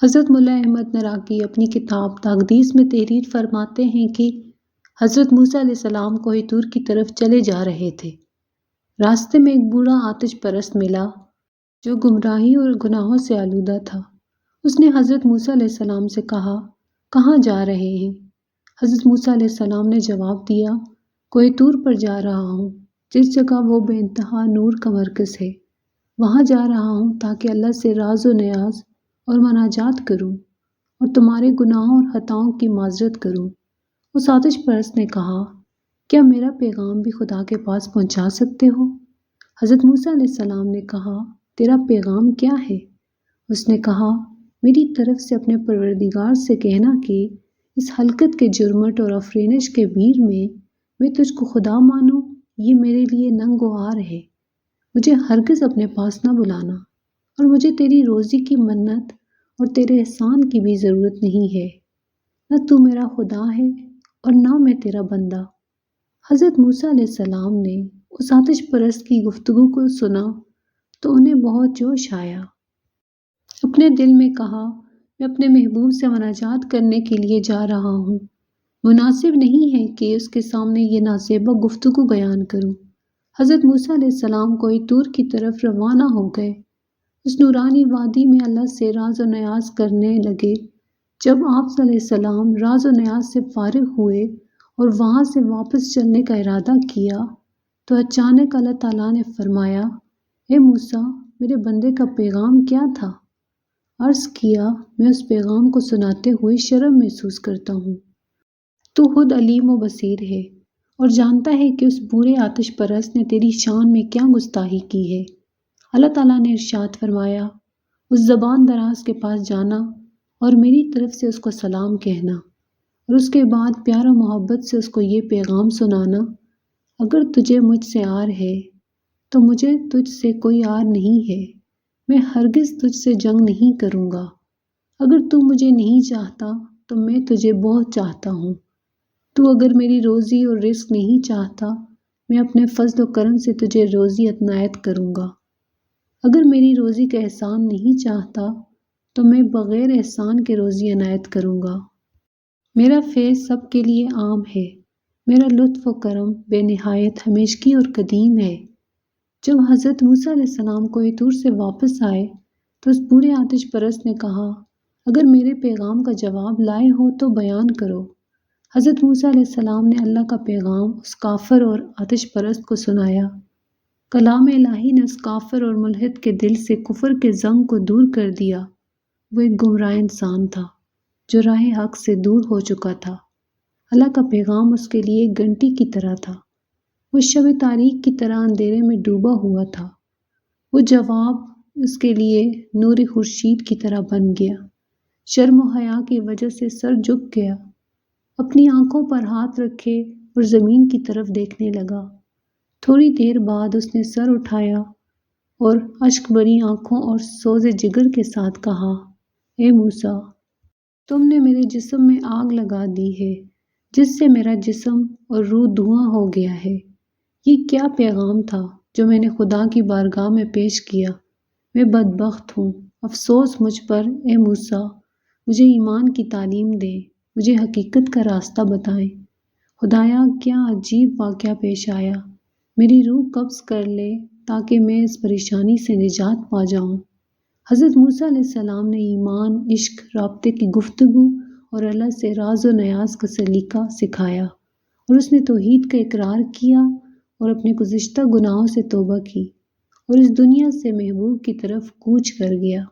حضرت ملا احمد نراقی اپنی کتاب تقدیس میں تحریر فرماتے ہیں کہ حضرت موسیٰ علیہ السلام کوہ طور کی طرف چلے جا رہے تھے۔ راستے میں ایک بوڑھا آتش پرست ملا جو گمراہی اور گناہوں سے آلودہ تھا۔ اس نے حضرت موسیٰ علیہ السلام سے کہا، کہاں جا رہے ہیں؟ حضرت موسیٰ علیہ السلام نے جواب دیا، کوہ طور پر جا رہا ہوں، جس جگہ وہ بے انتہا نور کا مرکز ہے۔ وہاں جا رہا ہوں تاکہ اللہ سے راز و نیاز اور مناجات کروں اور تمہارے گناہوں اور خطاؤں کی معذرت کروں۔ اس آتش پرست نے کہا، کیا میرا پیغام بھی خدا کے پاس پہنچا سکتے ہو؟ حضرت موسیٰ علیہ السلام نے کہا، تیرا پیغام کیا ہے؟ اس نے کہا، میری طرف سے اپنے پروردگار سے کہنا کہ اس حلقت کے جرمٹ اور افرینش کے بیر میں تجھ کو خدا مانوں، یہ میرے لیے ننگ و عار ہے۔ مجھے ہرگز اپنے پاس نہ بلانا، اور مجھے تیری روزی کی منت اور تیرے احسان کی بھی ضرورت نہیں ہے۔ نہ تو میرا خدا ہے اور نہ میں تیرا بندہ۔ حضرت موسیٰ علیہ السلام نے اس آتش پرست کی گفتگو کو سنا تو انہیں بہت جوش آیا۔ اپنے دل میں کہا، میں اپنے محبوب سے مناجات کرنے کے لیے جا رہا ہوں، مناسب نہیں ہے کہ اس کے سامنے یہ نازیبا گفتگو بیان کروں۔ حضرت موسیٰ علیہ السلام کوہ طور کی طرف روانہ ہو گئے۔ اس نورانی وادی میں اللہ سے راز و نیاز کرنے لگے۔ جب آپ صلی اللہ علیہ وسلم راز و نیاز سے فارغ ہوئے اور وہاں سے واپس چلنے کا ارادہ کیا تو اچانک اللہ تعالیٰ نے فرمایا، اے موسیٰ، میرے بندے کا پیغام کیا تھا؟ عرض کیا، میں اس پیغام کو سناتے ہوئے شرم محسوس کرتا ہوں۔ تو خود علیم و بصیر ہے اور جانتا ہے کہ اس بورے آتش پرست نے تیری شان میں کیا گستاخی کی ہے۔ اللہ تعالیٰ نے ارشاد فرمایا، اس زبان دراز کے پاس جانا اور میری طرف سے اس کو سلام کہنا، اور اس کے بعد پیار و محبت سے اس کو یہ پیغام سنانا، اگر تجھے مجھ سے عار ہے تو مجھے تجھ سے کوئی عار نہیں ہے، میں ہرگز تجھ سے جنگ نہیں کروں گا۔ اگر تو مجھے نہیں چاہتا تو میں تجھے بہت چاہتا ہوں۔ تو اگر میری روزی اور رزق نہیں چاہتا، میں اپنے فضل و کرم سے تجھے روزی عنایت کروں گا۔ اگر میری روزی کا احسان نہیں چاہتا تو میں بغیر احسان کے روزی عنایت کروں گا۔ میرا فیض سب کے لیے عام ہے، میرا لطف و کرم بے نہایت ہمیشگی اور قدیم ہے۔ جب حضرت موسیٰ علیہ السلام کوہ طور سے واپس آئے تو اس بوڑھے آتش پرست نے کہا، اگر میرے پیغام کا جواب لائے ہو تو بیان کرو۔ حضرت موسیٰ علیہ السلام نے اللہ کا پیغام اس کافر اور آتش پرست کو سنایا۔ کلام الہی نے اس کافر اور ملحد کے دل سے کفر کے زنگ کو دور کر دیا۔ وہ ایک گمراہ انسان تھا جو راہ حق سے دور ہو چکا تھا۔ اللہ کا پیغام اس کے لیے ایک گھنٹی کی طرح تھا۔ وہ شب تاریک کی طرح اندھیرے میں ڈوبا ہوا تھا۔ وہ جواب اس کے لیے نور خورشید کی طرح بن گیا۔ شرم و حیا کی وجہ سے سر جھک گیا، اپنی آنکھوں پر ہاتھ رکھے اور زمین کی طرف دیکھنے لگا۔ تھوڑی دیر بعد اس نے سر اٹھایا اور اشک بھری آنکھوں اور سوز جگر کے ساتھ کہا، اے موسیٰ، تم نے میرے جسم میں آگ لگا دی ہے جس سے میرا جسم اور روح دھواں ہو گیا ہے۔ یہ کیا پیغام تھا جو میں نے خدا کی بارگاہ میں پیش کیا؟ میں بدبخت ہوں، افسوس مجھ پر۔ اے موسیٰ، مجھے ایمان کی تعلیم دے، مجھے حقیقت کا راستہ بتائیں۔ خدایا، کیا عجیب واقعہ پیش آیا، میری روح قبض کر لے تاکہ میں اس پریشانی سے نجات پا جاؤں۔ حضرت موسیٰ علیہ السلام نے ایمان، عشق، رابطے کی گفتگو اور اللہ سے راز و نیاز کا سلیقہ سکھایا، اور اس نے توحید کا اقرار کیا اور اپنے گزشتہ گناہوں سے توبہ کی، اور اس دنیا سے محبوب کی طرف کوچ کر گیا۔